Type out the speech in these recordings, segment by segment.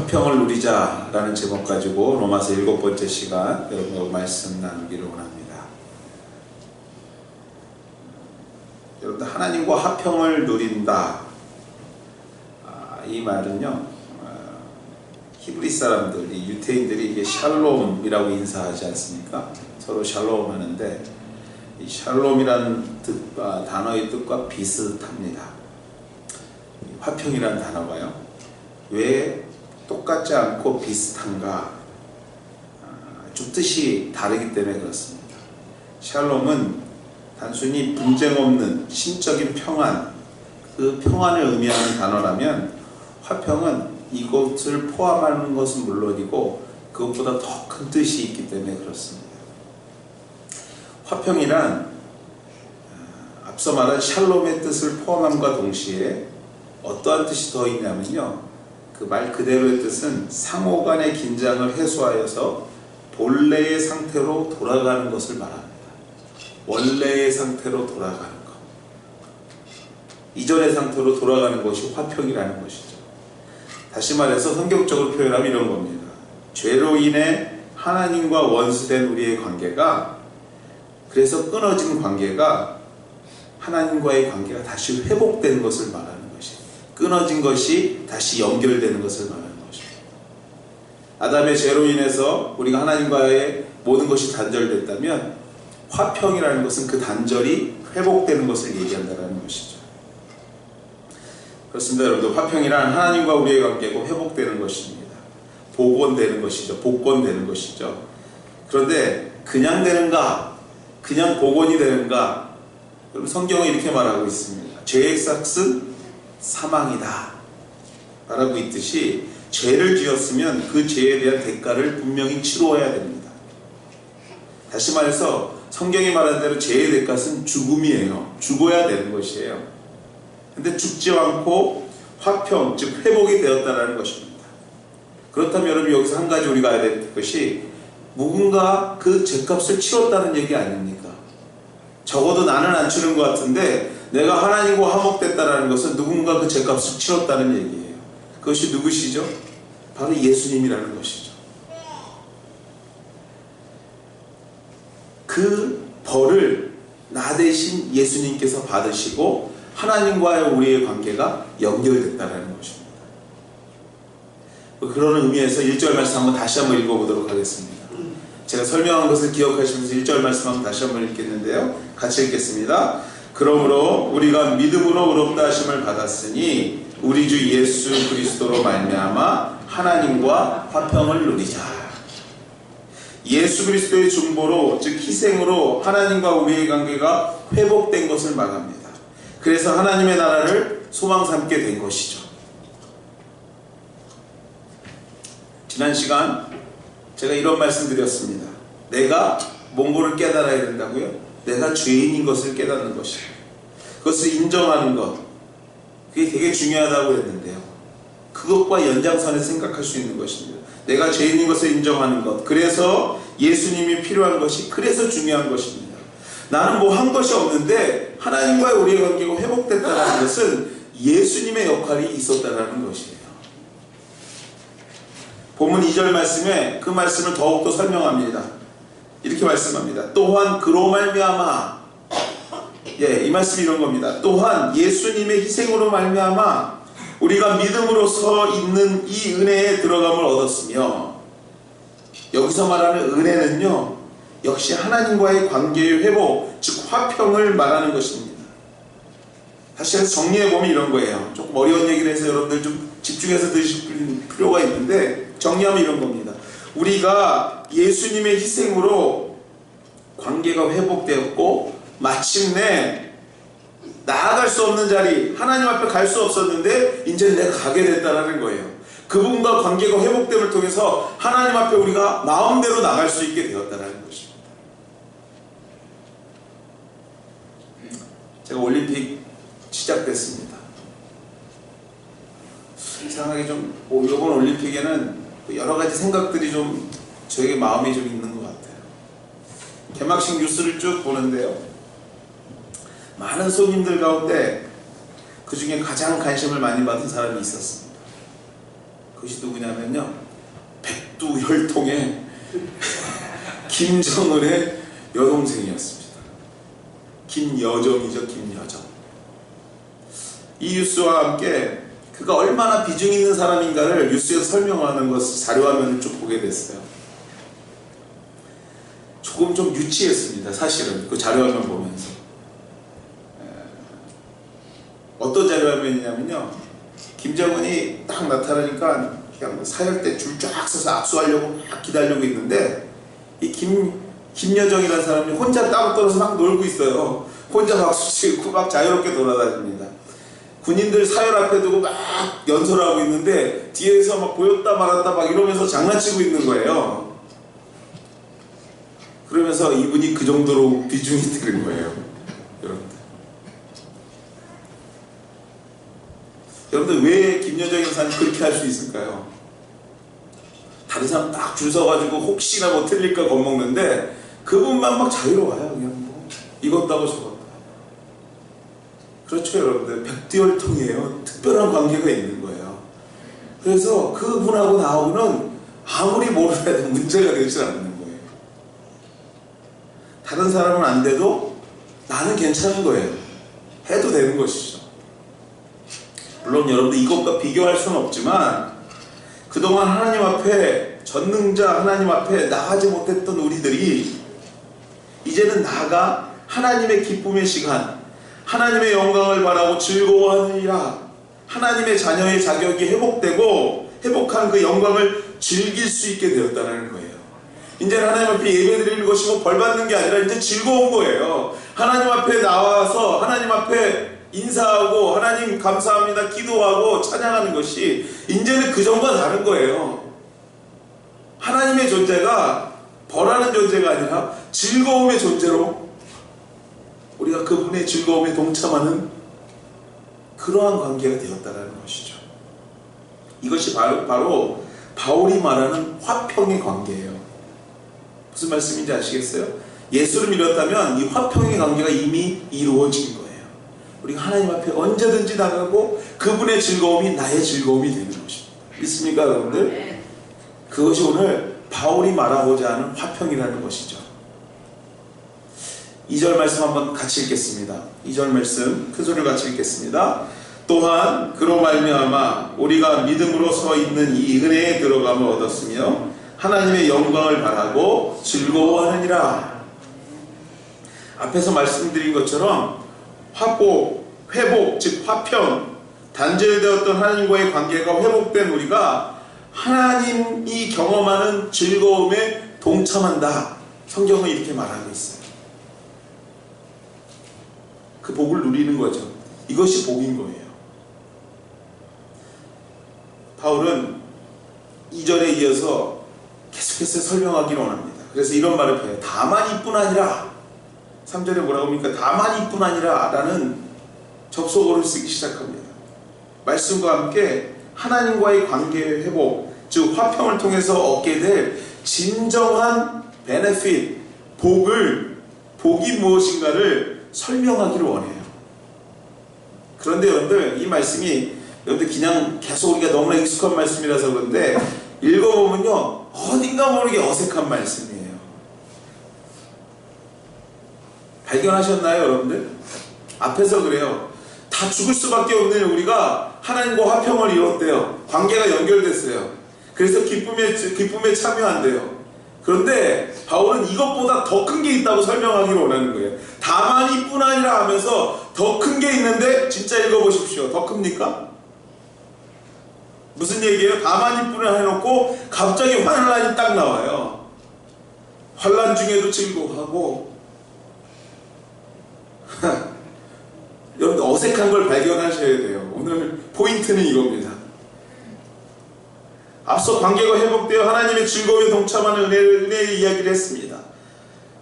화평을 누리자라는 제목 가지고 로마서 7번째 시간 여러분과 말씀 나누기를 원합니다. 여러분들 하나님과 화평을 누린다, 이 말은요, 히브리 사람들, 이 유태인들이 이게 샬롬이라고 인사하지 않습니까? 서로 샬롬 하는데 이 샬롬이라는 단어의 뜻과 비슷합니다. 화평이라는 단어가요, 왜 똑같지 않고 비슷한가? 좀 뜻이 다르기 때문에 그렇습니다. 샬롬은 단순히 분쟁 없는 신적인 평안, 그 평안을 의미하는 단어라면, 화평은 이것을 포함하는 것은 물론이고 그것보다 더 큰 뜻이 있기 때문에 그렇습니다. 화평이란 앞서 말한 샬롬의 뜻을 포함함과 동시에 어떠한 뜻이 더 있냐면요, 그 말 그대로의 뜻은 상호 간의 긴장을 해소하여서 본래의 상태로 돌아가는 것을 말합니다. 원래의 상태로 돌아가는 것, 이전의 상태로 돌아가는 것이 화평이라는 것이죠. 다시 말해서 성경적으로 표현하면 이런 겁니다. 죄로 인해 하나님과 원수된 우리의 관계가, 그래서 끊어진 관계가, 하나님과의 관계가 다시 회복되는 것을 말하는 것이에요. 끊어진 것이 다시 연결되는 것을 말하는 것입니다. 아담의 죄로 인해서 우리가 하나님과의 모든 것이 단절됐다면, 화평이라는 것은 그 단절이 회복되는 것을 얘기한다는 것이죠. 그렇습니다, 여러분들. 화평이란 하나님과 우리의 관계가 회복되는 것입니다. 복원되는 것이죠. 복권되는 것이죠. 그런데 그냥 되는가? 그냥 복원이 되는가? 여러분, 성경은 이렇게 말하고 있습니다. 죄의 삭은 사망이다 말하고 있듯이, 죄를 지었으면 그 죄에 대한 대가를 분명히 치루어야 됩니다. 다시 말해서 성경이 말하는 대로 죄의 대가는 죽음이에요. 죽어야 되는 것이에요. 근데 죽지 않고 화평, 즉 회복이 되었다는 것입니다. 그렇다면 여러분, 여기서 한 가지 우리가 알아야 될 것이, 누군가 그 죄값을 치렀다는 얘기 아닙니까? 적어도 나는 안 치른 것 같은데 내가 하나님과 화목됐다는 것은 누군가 그 죄값을 치렀다는 얘기예요. 그것이 누구시죠? 바로 예수님이라는 것이죠. 그 벌을 나 대신 예수님께서 받으시고 하나님과의 우리의 관계가 연결됐다는 것입니다. 그런 의미에서 1절 말씀 한번 다시 한번 읽어보도록 하겠습니다. 제가 설명한 것을 기억하시면서 1절 말씀 한번 다시 한번 읽겠는데요, 같이 읽겠습니다. 그러므로 우리가 믿음으로 의롭다 하심을 받았으니 우리 주 예수 그리스도로 말미암아 하나님과 화평을 누리자. 예수 그리스도의 중보로, 즉 희생으로 하나님과 우리의 관계가 회복된 것을 말합니다. 그래서 하나님의 나라를 소망 삼게 된 것이죠. 지난 시간 제가 이런 말씀 드렸습니다. 내가 뭔고를 깨달아야 된다고요? 내가 죄인인 것을 깨닫는 것이에요. 그것을 인정하는 것, 그게 되게 중요하다고 했는데요, 그것과 연장선에서 생각할 수 있는 것입니다. 내가 죄인인 것을 인정하는 것, 그래서 예수님이 필요한 것이, 그래서 중요한 것입니다. 나는 뭐 한 것이 없는데 하나님과의 우리의 관계가 회복됐다는 것은 예수님의 역할이 있었다는 것이에요. 본문 2절 말씀에 그 말씀을 더욱더 설명합니다. 이렇게 말씀합니다. 또한 그로 말미암아, 이 말씀이 이런 겁니다. 또한 예수님의 희생으로 말미암아 우리가 믿음으로 서 있는 이 은혜에 들어감을 얻었으며, 여기서 말하는 은혜는요, 역시 하나님과의 관계의 회복, 즉 화평을 말하는 것입니다. 다시 해서 정리해보면 이런 거예요. 조금 어려운 얘기를 해서 여러분들 좀 집중해서 들으실 필요가 있는데, 정리하면 이런 겁니다. 우리가 예수님의 희생으로 관계가 회복되었고, 마침내 나아갈 수 없는 자리, 하나님 앞에 갈 수 없었는데 이제 내가 가게 됐다는 거예요. 그분과 관계가 회복됨을 통해서 하나님 앞에 우리가 마음대로 나갈 수 있게 되었다는 것입니다. 제가 올림픽 시작됐습니다. 이상하게 좀 이번 올림픽에는 여러 가지 생각들이 좀 저에게 마음이 좀 있는 것 같아요. 개막식 뉴스를 쭉 보는데요, 많은 손님들 가운데 그 중에 가장 관심을 많이 받은 사람이 있었습니다. 그것이 누구냐면요, 백두혈통의 김정은의 여동생이었습니다. 김여정이죠. 김여정. 이 뉴스와 함께 그가 얼마나 비중 있는 사람인가를 뉴스에서 설명하는 것을 자료화면을 쭉 보게 됐어요. 조금 좀 유치했습니다. 사실은 그 자료화면 보면서. 어떤 자료화면이냐면요, 김정은이 딱 나타나니까 그냥 사열대 줄 쫙 서서 압수하려고 막 기다리고 있는데, 이 김여정이라는 사람이 혼자 따로 떨어서 막 놀고 있어요. 혼자 박수 치고 막 자유롭게 돌아다닙니다. 군인들 사열 앞에 두고 막 연설하고 있는데 뒤에서 막 보였다 말았다 막 이러면서 장난치고 있는 거예요. 그러면서 이분이 그 정도로 비중이 드는 거예요. 여러분들 왜 김여정이라는 사람이 그렇게 할 수 있을까요? 다른 사람 딱 줄 서가지고 혹시나 뭐 틀릴까 겁먹는데 그분만 막 자유로워요. 그냥 뭐 이것도 하고 저것도 하고. 그렇죠 여러분들. 백두혈통이에요. 특별한 관계가 있는 거예요. 그래서 그분하고 나하고는 아무리 뭐를 해도 문제가 되지 않는 거예요. 다른 사람은 안 돼도 나는 괜찮은 거예요. 해도 되는 것이죠. 물론 여러분들 이것과 비교할 수는 없지만 그동안 하나님 앞에, 전능자 하나님 앞에 나가지 못했던 우리들이 이제는 나아가 하나님의 기쁨의 시간, 하나님의 영광을 바라고 즐거워하느니라, 하나님의 자녀의 자격이 회복되고 회복한 그 영광을 즐길 수 있게 되었다는 거예요. 이제는 하나님 앞에 예배드리는 것이 뭐 벌받는 게 아니라 이제 즐거운 거예요. 하나님 앞에 나와서 하나님 앞에 인사하고 하나님 감사합니다 기도하고 찬양하는 것이 이제는 그전과 다른 거예요. 하나님의 존재가 벌하는 존재가 아니라 즐거움의 존재로 우리가 그분의 즐거움에 동참하는 그러한 관계가 되었다는 것이죠. 이것이 바로 바울이 말하는 화평의 관계예요. 무슨 말씀인지 아시겠어요? 예수를 믿었다면 이 화평의 관계가 이미 이루어진 거예요. 우리가 하나님 앞에 언제든지 나가고 그분의 즐거움이 나의 즐거움이 되는 것입니다. 믿습니까 여러분들? 그것이 오늘 바울이 말하고자 하는 화평이라는 것이죠. 2절 말씀 한번 같이 읽겠습니다. 2절 말씀 큰 소리를 같이 읽겠습니다. 또한 그로 말미암아 우리가 믿음으로 서 있는 이 은혜에 들어감을 얻었으며 하나님의 영광을 바라고 즐거워하느니라. 앞에서 말씀드린 것처럼 회복, 즉 화평, 단절되었던 하나님과의 관계가 회복된 우리가 하나님이 경험하는 즐거움에 동참한다. 성경은 이렇게 말하고 있어요. 그 복을 누리는 거죠. 이것이 복인 거예요. 바울은 2절에 이어서 계속해서 설명하기를 원합니다. 그래서 이런 말을 해요. 다만 이뿐 아니라, 3절에 뭐라고 합니까? 다만 이뿐 아니라 라는 접속어를 쓰기 시작합니다. 말씀과 함께 하나님과의 관계의 회복, 즉 화평을 통해서 얻게 될 진정한 베네핏, 복이 무엇인가를 설명하기를 원해요. 그런데 여러분들 이 말씀이 여러분들 그냥 계속 우리가 너무나 익숙한 말씀이라서 그런데 읽어보면요 어딘가 모르게 어색한 말씀이에요. 발견하셨나요 여러분들? 앞에서 그래요. 다 죽을 수밖에 없는 우리가 하나님과 화평을 이뤘대요. 관계가 연결됐어요. 그래서 기쁨에 참여한대요. 그런데 바울은 이것보다 더 큰 게 있다고 설명하기를 원하는 거예요. 다만 이뿐 아니라 하면서 더 큰 게 있는데 진짜 읽어보십시오. 더 큽니까? 무슨 얘기예요? 다만 이뿐을 해놓고 갑자기 환란이 딱 나와요. 환란 중에도 즐거워하고 여러분 어색한 걸 발견하셔야 돼요. 오늘 포인트는 이겁니다. 앞서 관계가 회복되어 하나님의 즐거움에 동참하는 은혜의 이야기를 했습니다.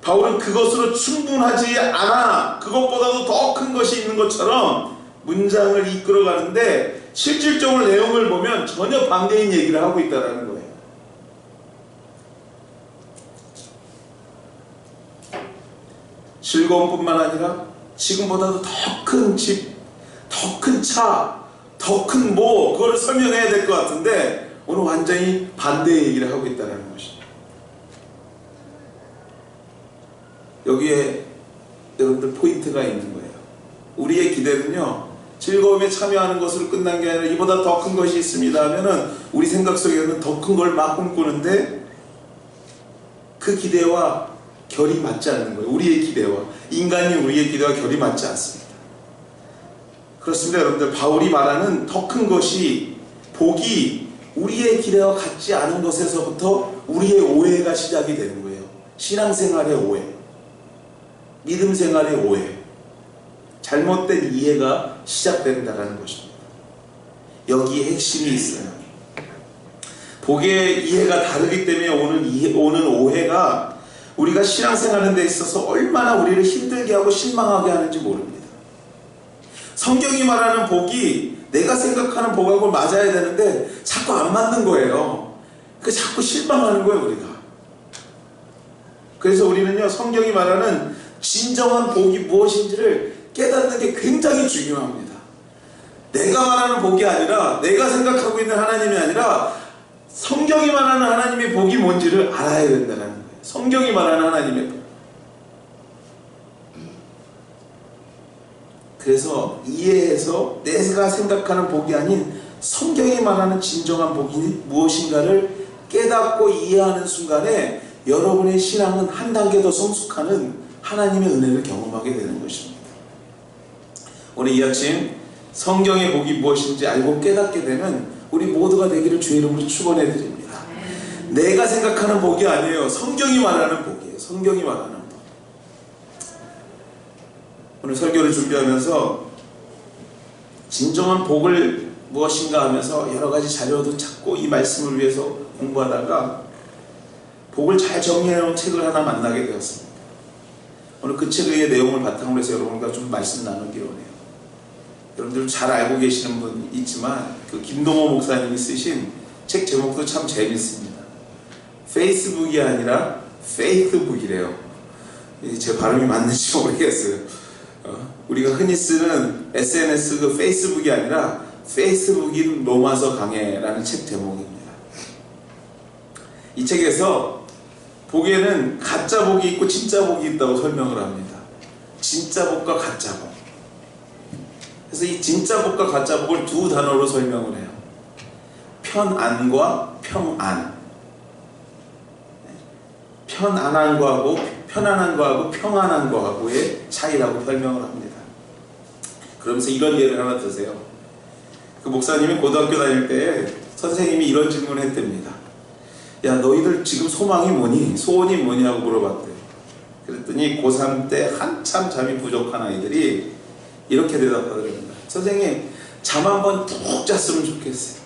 바울은 그것으로 충분하지 않아 그것보다도 더 큰 것이 있는 것처럼 문장을 이끌어가는데 실질적으로 내용을 보면 전혀 반대인 얘기를 하고 있다는 거예요. 즐거움뿐만 아니라 지금보다도 더 큰 집, 더 큰 차, 더 큰 그거를 설명해야 될 것 같은데 오늘 완전히 반대의 얘기를 하고 있다는 것입니다. 여기에 여러분들 포인트가 있는 거예요. 우리의 기대는요, 즐거움에 참여하는 것으로 끝난 게 아니라 이보다 더 큰 것이 있습니다 하면은 우리 생각 속에는 더 큰 걸 막 꿈꾸는데 그 기대와 결이 맞지 않는 거예요. 우리의 기대와, 인간이 우리의 기대와 결이 맞지 않습니다. 그렇습니다. 여러분들, 바울이 말하는 더 큰 것이, 복이 우리의 기대와 같지 않은 것에서부터 우리의 오해가 시작이 되는 거예요. 신앙생활의 오해, 믿음생활의 오해, 잘못된 이해가 시작된다는 것입니다. 여기에 핵심이 있어요. 복의 이해가 다르기 때문에 오는 오해가 우리가 신앙생활하는 데 있어서 얼마나 우리를 힘들게 하고 실망하게 하는지 모릅니다. 성경이 말하는 복이 내가 생각하는 복하고 맞아야 되는데 자꾸 안 맞는 거예요. 그래서 자꾸 실망하는 거예요, 우리가. 그래서 우리는요, 성경이 말하는 진정한 복이 무엇인지를 깨닫는 게 굉장히 중요합니다. 내가 말하는 복이 아니라, 내가 생각하고 있는 하나님이 아니라 성경이 말하는 하나님의 복이 뭔지를 알아야 된다는 거예요. 성경이 말하는 하나님의 복. 그래서 이해해서 내가 생각하는 복이 아닌 성경이 말하는 진정한 복이 무엇인가를 깨닫고 이해하는 순간에 여러분의 신앙은 한 단계 더 성숙하는 하나님의 은혜를 경험하게 되는 것입니다. 오늘 이 아침 성경의 복이 무엇인지 알고 깨닫게 되면 우리 모두가 되기를 주의 이름으로 축원해 드립니다. 내가 생각하는 복이 아니에요. 성경이 말하는 복이에요. 성경이 말하는 복. 오늘 설교를 준비하면서 진정한 복을 무엇인가 하면서 여러 가지 자료도 찾고 이 말씀을 위해서 공부하다가 복을 잘 정리해놓은 책을 하나 만나게 되었습니다. 오늘 그 책의 내용을 바탕으로 해서 여러분과 좀 말씀 나누기로 해요. 여러분들 잘 알고 계시는 분 있지만 그 김동호 목사님이 쓰신 책 제목도 참 재밌습니다. 페이스북이 아니라 페이스북이래요. 제 발음이 맞는지 모르겠어요. 우리가 흔히 쓰는 SNS 그 페이스북이 아니라 페이스북인 로마서 강해라는 책 제목입니다. 이 책에서 복에는 가짜 복이 있고 진짜 복이 있다고 설명을 합니다. 진짜 복과 가짜 복. 그래서 이 진짜 복과 가짜 복을 두 단어로 설명을 해요. 편안과 평안. 편안한 거하고 평안한 거하고의 차이라고 설명을 합니다. 그러면서 이런 예를 하나 드세요. 그 목사님이 고등학교 다닐 때 선생님이 이런 질문을 했답니다. 야, 너희들 지금 소망이 뭐니? 소원이 뭐냐고 물어봤대요. 그랬더니 고3 때 한참 잠이 부족한 아이들이 이렇게 대답하더랍니다. 선생님, 잠 한번 푹 잤으면 좋겠어요.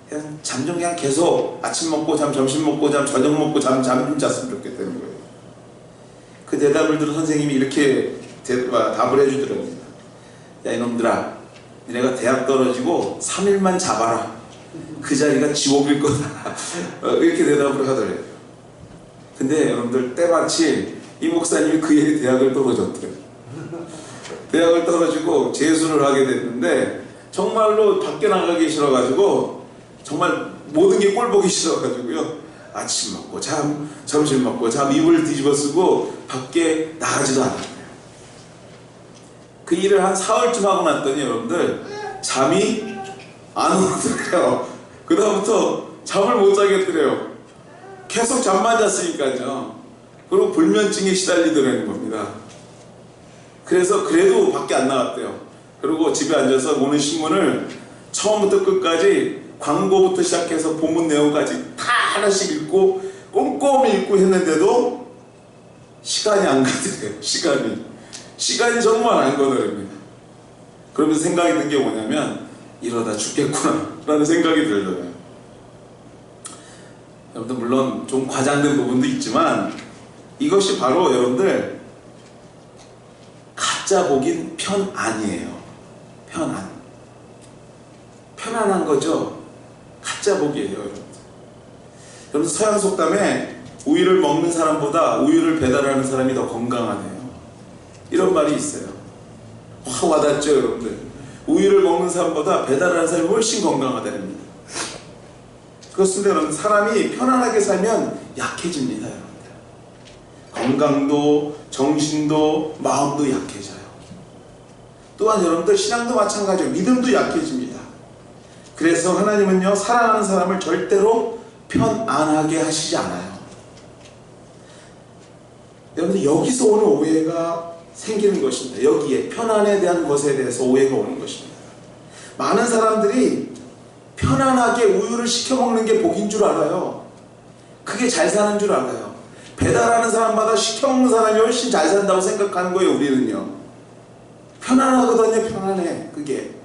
그냥 잠 좀 그냥 계속 아침 먹고 잠, 점심 먹고 잠, 저녁 먹고 잠 좀 잤으면 좋겠다는 거예요. 그 대답을 들은 선생님이 이렇게 답을 해주더랍니다. 야, 이놈들아, 니네가 대학 떨어지고 3일만 자봐라. 그 자리가 지옥일 거다. 이렇게 대답을 하더래요. 근데 여러분들, 때마침 이 목사님이 그 해에 대학을 떨어졌더래요. 대학을 떨어지고 재수를 하게 됐는데 정말로 밖에 나가기 싫어가지고 정말 모든 게 꼴보기 싫어가지고요, 아침 먹고 잠, 점심 먹고 잠, 이불 뒤집어 쓰고 밖에 나가지도 않았어요. 그 일을 한 4월쯤 하고 났더니 여러분들 잠이 안 오더래요. 그 다음부터 잠을 못 자겠더래요. 계속 잠만 잤으니까요. 그리고 불면증에 시달리더라는 겁니다. 그래서 그래도 밖에 안 나갔대요. 그리고 집에 앉아서 오는 신문을 처음부터 끝까지 광고부터 시작해서 본문 내용까지 다 하나씩 읽고 꼼꼼히 읽고 했는데도 시간이 안 가더래요. 시간이 정말 안 가더랍니다. 그러면서 생각이 든 게 뭐냐면 이러다 죽겠구나 라는 생각이 들더라고요. 여러분들, 물론 좀 과장된 부분도 있지만 이것이 바로 여러분들 가짜 복인 편안이에요. 편안한 거죠. 가짜 복이에요, 여러분. 여러분, 서양 속담에 우유를 먹는 사람보다 우유를 배달하는 사람이 더 건강하네요. 이런 말이 있어요. 확 와닿죠, 여러분들. 우유를 먹는 사람보다 배달하는 사람이 훨씬 건강하답니다. 그렇습니다. 여러분, 사람이 편안하게 살면 약해집니다. 여러분들. 건강도, 정신도, 마음도 약해져요. 또한 여러분들 신앙도 마찬가지예요. 믿음도 약해집니다. 그래서 하나님은요, 사랑하는 사람을 절대로 편안하게 하시지 않아요. 여러분들, 여기서 오는 오해가 생기는 것입니다. 여기에 편안에 대한 것에 대해서 오해가 오는 것입니다. 많은 사람들이 편안하게 우유를 시켜 먹는 게 복인 줄 알아요. 그게 잘 사는 줄 알아요. 배달하는 사람마다 시켜 먹는 사람이 훨씬 잘 산다고 생각하는 거예요. 우리는요, 편안하거든요. 편안해. 그게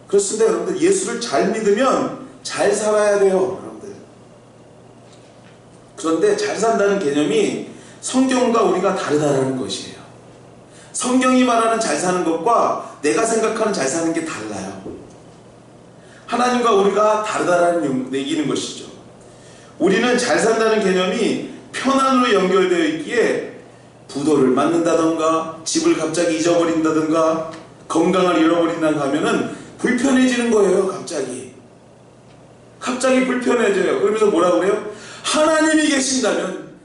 그렇습니다. 여러분들, 예수를 잘 믿으면 잘 살아야 돼요. 여러분들. 그런데 잘 산다는 개념이 성경과 우리가 다르다는 것이에요. 성경이 말하는 잘 사는 것과 내가 생각하는 잘 사는 게 달라요. 하나님과 우리가 다르다라는 얘기는 것이죠. 우리는 잘 산다는 개념이 편안으로 연결되어 있기에 부도를 맞는다던가 집을 갑자기 잊어버린다던가 건강을 잃어버린다던가 하면은 불편해지는 거예요. 갑자기 불편해져요. 그러면서 뭐라 그래요? 하나님이 계신다면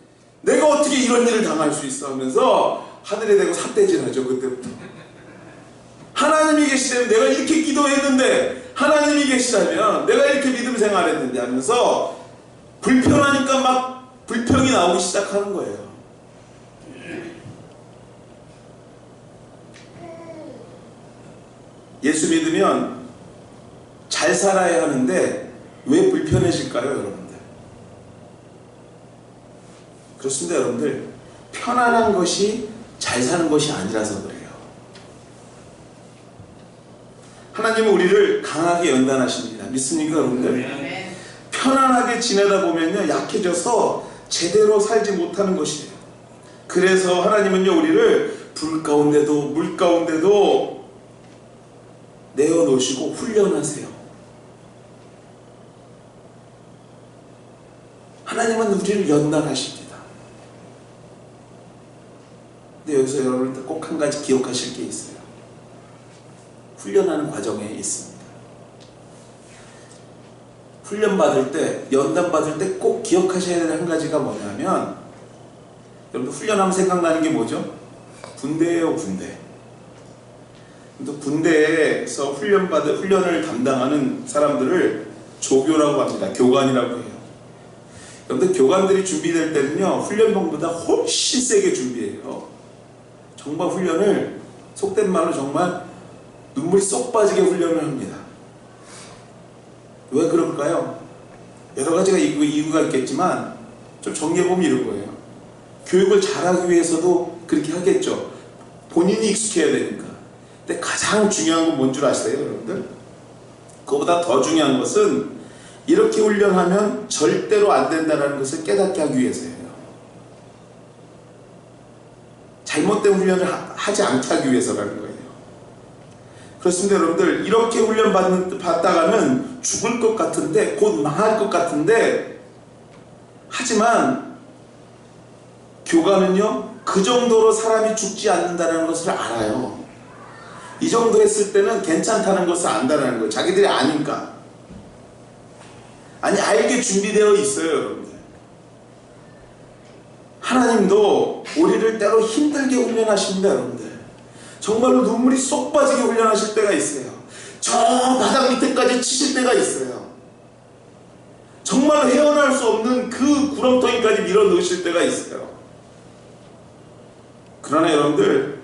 내가 어떻게 이런 일을 당할 수 있어 하면서 하늘에 대고 삿대질하죠. 그때부터 하나님이 계시다면 내가 이렇게 기도했는데, 하나님이 계시다면 내가 이렇게 믿음 생활했는데 하면서 불편하니까 막 불평이 나오기 시작하는 거예요. 예수 믿으면 잘 살아야 하는데 왜 불편해질까요, 여러분들? 그렇습니다, 여러분들. 편안한 것이 잘 사는 것이 아니라서 그래요. 하나님은 우리를 강하게 연단하십니다. 믿습니까, 여러분들? 편안하게 지내다 보면요, 약해져서 제대로 살지 못하는 것이에요. 그래서 하나님은요, 우리를 불 가운데도 물 가운데도 내어놓으시고 훈련하세요. 하나님은 우리를 연단하십니다. 근데 여기서 여러분들 꼭 한 가지 기억하실 게 있어요. 훈련하는 과정에 있습니다. 훈련 받을 때, 연단 받을 때 꼭 기억하셔야 되는 한 가지가 뭐냐면, 여러분 훈련하면 생각나는 게 뭐죠? 군대예요, 군대. 또 군대에서 훈련을 담당하는 사람들을 조교라고 합니다. 교관이라고 해요. 여러분들, 교관들이 준비될 때는요, 훈련병보다 훨씬 세게 준비해요. 정말 훈련을, 속된 말로 정말 눈물이 쏙 빠지게 훈련을 합니다. 왜 그럴까요? 여러 가지가 이유가 있겠지만 좀 정리해보면 이런 거예요. 교육을 잘하기 위해서도 그렇게 하겠죠. 본인이 익숙해야 되니까. 근데 가장 중요한 건 뭔 줄 아세요, 여러분들? 그거보다 더 중요한 것은 이렇게 훈련하면 절대로 안 된다는 것을 깨닫게 하기 위해서예요. 잘못된 훈련을 하지 않게 하기 위해서라는 거예요. 그렇습니다, 여러분들. 이렇게 훈련 받다가는 죽을 것 같은데, 곧 망할 것 같은데, 하지만 교관은요, 그 정도로 사람이 죽지 않는다는 것을 알아요. 이 정도 했을 때는 괜찮다는 것을 안다는 거예요. 자기들이 아니까. 아니, 알게 준비되어 있어요, 여러분들. 하나님도 우리를 때로 힘들게 훈련하십니다, 여러분들. 정말로 눈물이 쏙 빠지게 훈련하실 때가 있어요. 저 바닥 밑에까지 치실 때가 있어요. 정말 헤어날 수 없는 그 구렁텅이까지 밀어 넣으실 때가 있어요. 그러나 여러분들,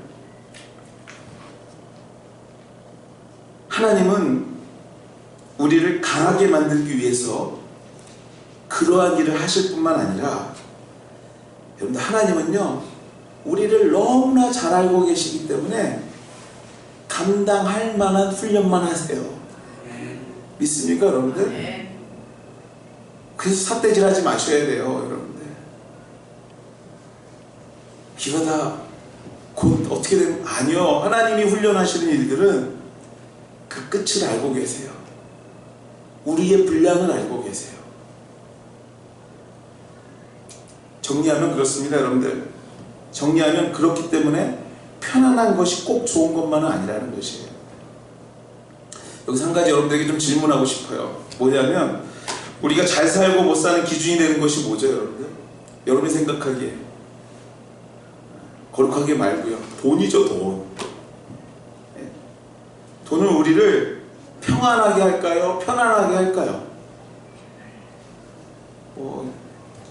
하나님은 우리를 강하게 만들기 위해서 그러한 일을 하실 뿐만 아니라, 여러분들, 하나님은요, 우리를 너무나 잘 알고 계시기 때문에 감당할 만한 훈련만 하세요. 믿습니까, 여러분들? 그래서 삿대질하지 마셔야 돼요, 여러분들. 이러다 곧 어떻게 되면, 아니요, 하나님이 훈련하시는 일들은 그 끝을 알고 계세요. 우리의 분량을 알고 계세요. 정리하면 그렇습니다, 여러분들. 정리하면 그렇기 때문에 편안한 것이 꼭 좋은 것만은 아니라는 것이에요. 여기서 한 가지 여러분들에게 좀 질문하고 싶어요. 뭐냐면 우리가 잘 살고 못 사는 기준이 되는 것이 뭐죠, 여러분들? 여러분이 생각하기에 거룩하게 말고요. 돈이죠, 돈. 돈은 우리를 평안하게 할까요? 편안하게 할까요?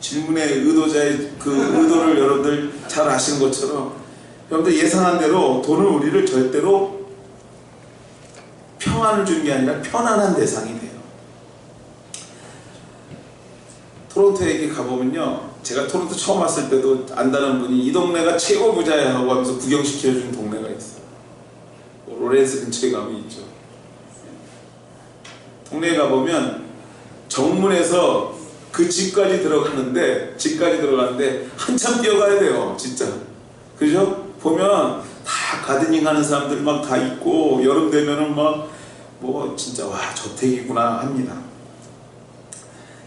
질문의 의도자의 그 의도를 여러분들 잘 아시는 것처럼 여러분들 예상한 대로 돈은 우리를 절대로 평안을 주는 게 아니라 편안한 대상이 돼요. 토론토에 가보면요, 제가 토론토 처음 왔을 때도 안다는 분이 이 동네가 최고 부자야 하고 하면서 구경시켜주는 동네가 있어요. 로렌스 근처에 가면 있죠. 동네에 가보면 정문에서 그 집까지 들어가는데 한참 뛰어가야 돼요, 진짜. 그죠? 보면 다 가드닝 하는 사람들 막 다 있고, 여름 되면은 진짜 와, 저택이구나 합니다.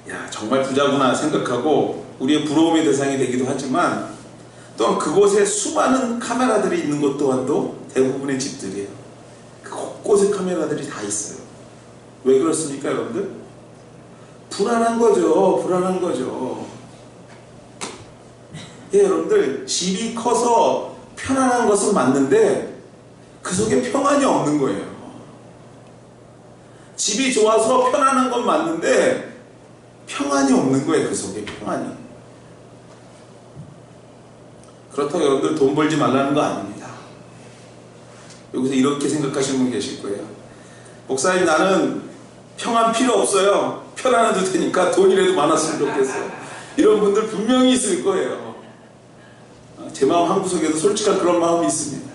야, 정말 부자구나 생각하고 우리의 부러움의 대상이 되기도 하지만, 또한 그곳에 수많은 카메라들이 있는 것 또한도 대부분의 집들이에요. 그 곳곳에 카메라들이 다 있어요. 왜 그렇습니까, 여러분들? 불안한 거죠. 예, 여러분들, 집이 커서 편안한 것은 맞는데 그 속에 평안이 없는 거예요. 집이 좋아서 편안한 건 맞는데 평안이 없는 거예요, 그 속에 평안이. 그렇다고 여러분들 돈 벌지 말라는 거 아닙니다. 여기서 이렇게 생각하시는 분 계실 거예요. 목사님, 나는 평안 필요 없어요. 편안해도 되니까 돈이라도 많았으면 좋겠어요. 이런 분들 분명히 있을 거예요. 제 마음 한구석에도 솔직한 그런 마음이 있습니다.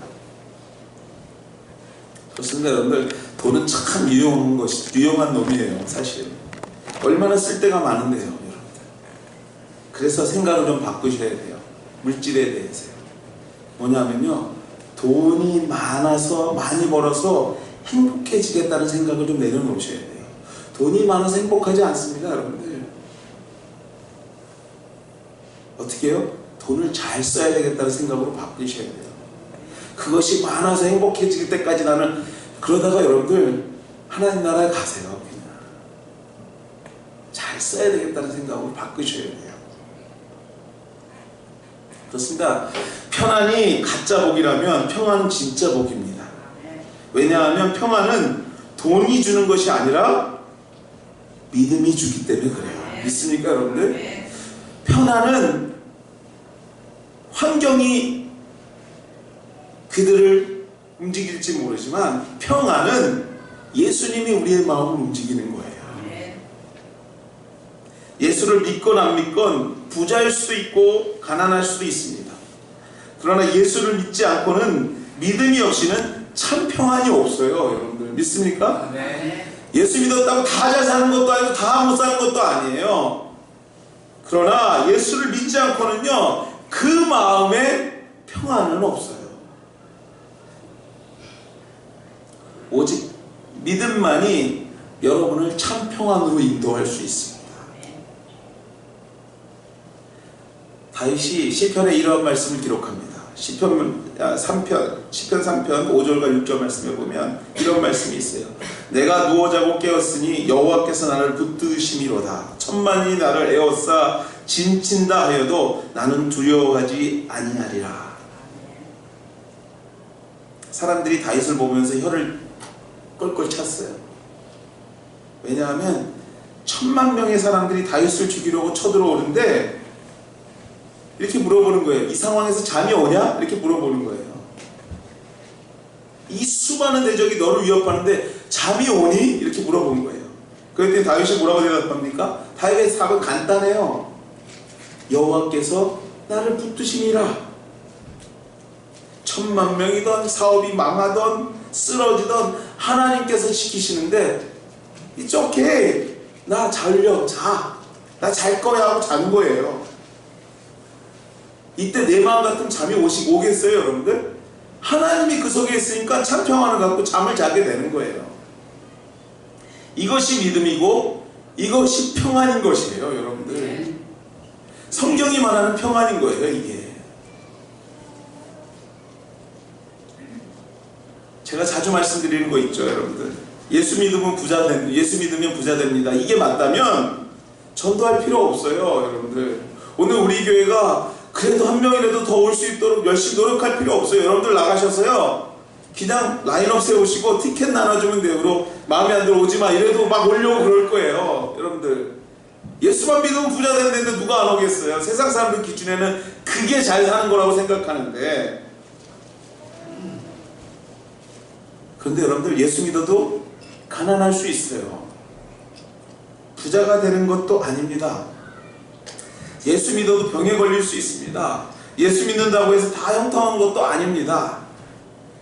그렇습니다, 여러분들. 돈은 참 유용한 놈이에요, 사실. 얼마나 쓸 데가 많은데요, 여러분들. 그래서 생각을 좀 바꾸셔야 돼요. 물질에 대해서요. 뭐냐면요, 돈이 많아서, 많이 벌어서 행복해지겠다는 생각을 좀 내려놓으셔야 돼요. 돈이 많아서 행복하지 않습니다, 여러분들. 어떻게 해요? 돈을 잘 써야 되겠다는 생각으로 바꾸셔야 돼요. 그것이 많아서 행복해질 때까지 나는, 그러다가 여러분들 하나님 나라에 가세요. 그냥 잘 써야 되겠다는 생각으로 바꾸셔야 돼요. 그렇습니다. 평안이 가짜 복이라면 평안은 진짜 복입니다. 왜냐하면 평안은 돈이 주는 것이 아니라 믿음이 주기 때문에 그래요. 믿습니까, 여러분들? 평안은 환경이 그들을 움직일지 모르지만 평안은 예수님이 우리의 마음을 움직이는 거예요. 예수를 믿건 안 믿건 부자일 수도 있고 가난할 수도 있습니다. 그러나 예수를 믿지 않고는, 믿음이 없이는 참 평안이 없어요. 여러분들 믿습니까? 예수 믿었다고 다 잘 사는 것도 아니고 다 못 사는 것도 아니에요. 그러나 예수를 믿지 않고는요, 그 마음에 평안은 없어요. 오직 믿음만이 여러분을 참 평안으로 인도할 수 있습니다. 다윗이 시편에 이러한 말씀을 기록합니다. 시편 3편 5절과 6절 말씀에 보면 이런 말씀이 있어요. 내가 누워 자고 깨었으니 여호와께서 나를 붙드심이로다. 천만이 나를 에워싸 진친다 하여도 나는 두려워하지 아니하리라. 사람들이 다윗을 보면서 혀를 껄껄 찼어요. 왜냐하면 10,000명의 사람들이 다윗을 죽이려고 쳐들어오는데 이렇게 물어보는 거예요. 이 상황에서 잠이 오냐? 이렇게 물어보는 거예요. 이 수많은 대적이 너를 위협하는데 잠이 오니? 이렇게 물어보는 거예요. 그랬더니 다윗이 뭐라고 대답합니까? 다윗의 답은 간단해요. 여호와께서 나를 붙드심이라. 10,000명이던 사업이 망하던 쓰러지던 하나님께서 지키시는데 It's okay. 나 잘려. 자. 나 잘 거야 하고 잔 거예요. 이때 내 마음 같으면 잠이 오겠어요, 여러분들? 하나님이 그 속에 있으니까 참 평안을 갖고 잠을 자게 되는 거예요. 이것이 믿음이고 이것이 평안인 것이에요, 여러분들. 성경이 말하는 평안인 거예요, 이게. 제가 자주 말씀드리는 거 있죠, 여러분들. 예수 믿으면 부자 됩니다. 이게 맞다면 전도할 필요 없어요, 여러분들. 오늘 우리 교회가 그래도 한 명이라도 더 올 수 있도록 열심히 노력할 필요 없어요. 여러분들 나가셔서요, 그냥 라인업 세우시고 티켓 나눠주면 돼요. 그리고 마음에 안 들어 오지 마 이래도 막 오려고 그럴 거예요. 여러분들, 예수만 믿으면 부자 되는데 누가 안 오겠어요? 세상 사람들 기준에는 그게 잘 사는 거라고 생각하는데, 그런데 여러분들, 예수 믿어도 가난할 수 있어요. 부자가 되는 것도 아닙니다. 예수 믿어도 병에 걸릴 수 있습니다. 예수 믿는다고 해서 다 형통한 것도 아닙니다.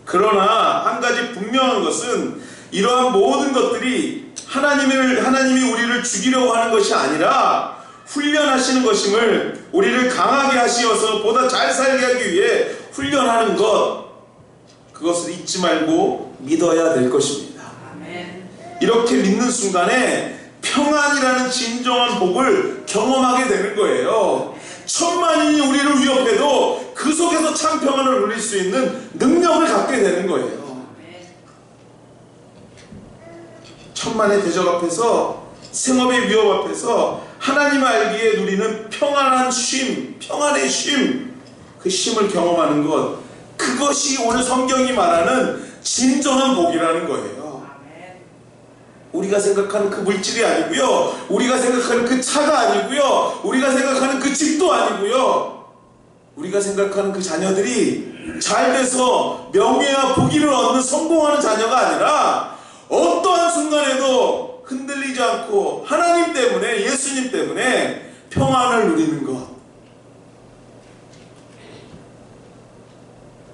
그러나 한 가지 분명한 것은, 이러한 모든 것들이 하나님이 우리를 죽이려고 하는 것이 아니라 훈련하시는 것임을, 우리를 강하게 하시어서 보다 잘 살게 하기 위해 훈련하는 것, 그것을 잊지 말고 믿어야 될 것입니다. 아멘. 이렇게 믿는 순간에 평안이라는 진정한 복을 경험하게 되는 거예요. 천만인이 우리를 위협해도 그 속에서 참 평안을 누릴 수 있는 능력을 갖게 되는 거예요. 천만의 대적 앞에서, 생업의 위협 앞에서 하나님을 알기에 누리는 평안한 쉼, 평안의 쉼, 그 쉼을 경험하는 것, 그것이 오늘 성경이 말하는 진정한 복이라는 거예요. 우리가 생각하는 그 물질이 아니고요, 우리가 생각하는 그 차가 아니고요, 우리가 생각하는 그 집도 아니고요, 우리가 생각하는 그 자녀들이 잘 돼서 명예와 부귀를 얻는 성공하는 자녀가 아니라, 어떠한 순간에도 흔들리지 않고 하나님 때문에, 예수님 때문에 평안을 누리는 것,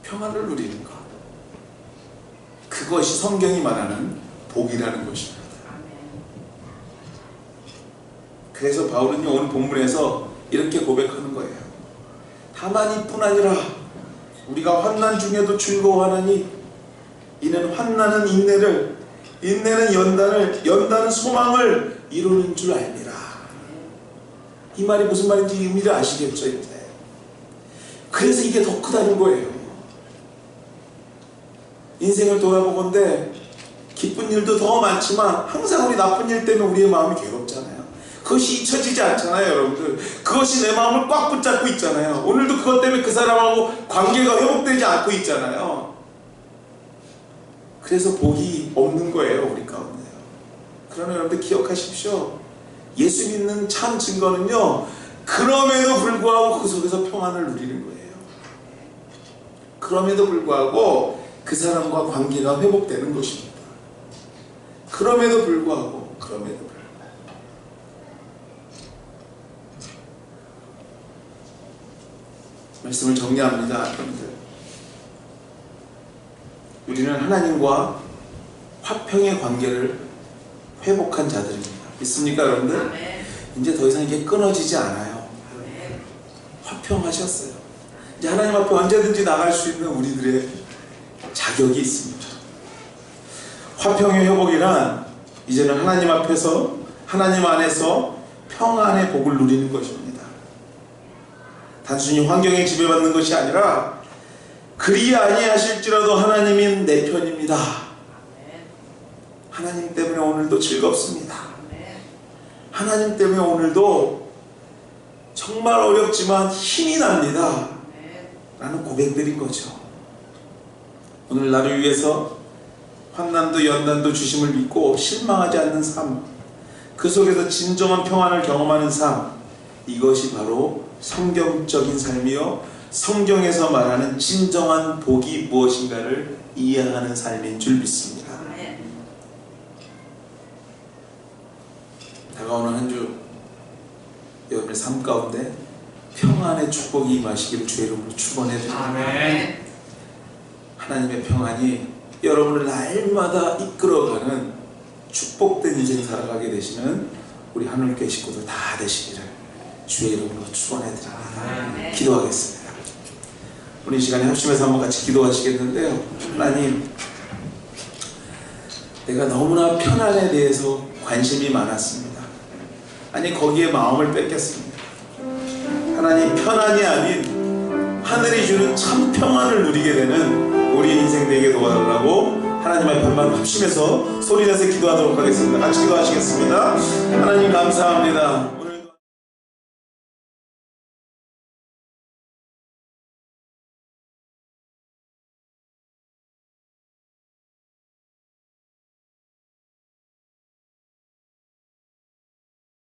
평안을 누리는 것, 그것이 성경이 말하는 복이라는 것입니다. 그래서 바울은요, 오늘 본문에서 이렇게 고백하는 거예요. 다만 이뿐 아니라 우리가 환난 중에도 즐거워하나니 이는 환난은 인내를, 인내는 연단을, 연단은 소망을 이루는 줄 알미라. 이 말이 무슨 말인지 의미를 아시겠죠, 이제. 그래서 이게 더 크다는 거예요. 인생을 돌아보건대 기쁜 일도 더 많지만 항상 우리 나쁜 일 때문에 우리의 마음이 괴롭잖아요. 그것이 잊혀지지 않잖아요, 여러분들. 그것이 내 마음을 꽉 붙잡고 있잖아요. 오늘도 그것 때문에 그 사람하고 관계가 회복되지 않고 있잖아요. 그래서 복이 없는 거예요, 우리 가운데. 그러나 여러분들 기억하십시오. 예수 믿는 참 증거는요, 그럼에도 불구하고 그 속에서 평안을 누리는 거예요. 그럼에도 불구하고 그 사람과 관계가 회복되는 것입니다. 그럼에도 불구하고, 그럼에도 불구하고. 말씀을 정리합니다, 여러분들. 우리는 하나님과 화평의 관계를 회복한 자들입니다. 믿습니까, 여러분들? 네. 이제 더 이상 이게 끊어지지 않아요. 네. 화평하셨어요. 이제 하나님 앞에 언제든지 나갈 수 있는 우리들의 자격이 있습니다. 화평의 회복이란 이제는 하나님 앞에서, 하나님 안에서 평안의 복을 누리는 것입니다. 단순히 환경에 지배받는 것이 아니라, 그리 아니하실지라도 하나님인 내 편입니다. 하나님 때문에 오늘도 즐겁습니다. 하나님 때문에 오늘도 정말 어렵지만 힘이 납니다. 라는 고백들인 거죠. 오늘 나를 위해서 환난도 연단도 주심을 믿고 실망하지 않는 삶, 그 속에서 진정한 평안을 경험하는 삶, 이것이 바로 성경적인 삶이요, 성경에서 말하는 진정한 복이 무엇인가를 이해하는 삶인 줄 믿습니다. 다가오는 한 주 여러분의 삶 가운데 평안의 축복이 임하시기를 주의 이름으로 축원해 드립니다. 하나님의 평안이 여러분을 날마다 이끌어가는 축복된 인생 살아가게 되시는 우리 하늘교회 식구들 다 되시기를 주의 이름으로 축원해 드립니다. 기도하겠습니다. 우리 이 시간에 합심해서 한번 같이 기도하시겠는데요. 하나님, 내가 너무나 편안에 대해서 관심이 많았습니다. 아니, 거기에 마음을 뺏겼습니다. 하나님, 편안이 아닌 하늘이 주는 참 평안을 누리게 되는 우리 인생 되게 도와달라고 하나님의 발만 합심해서 소리내서 기도하도록 하겠습니다. 같이 기도하시겠습니다. 하나님 감사합니다. 오늘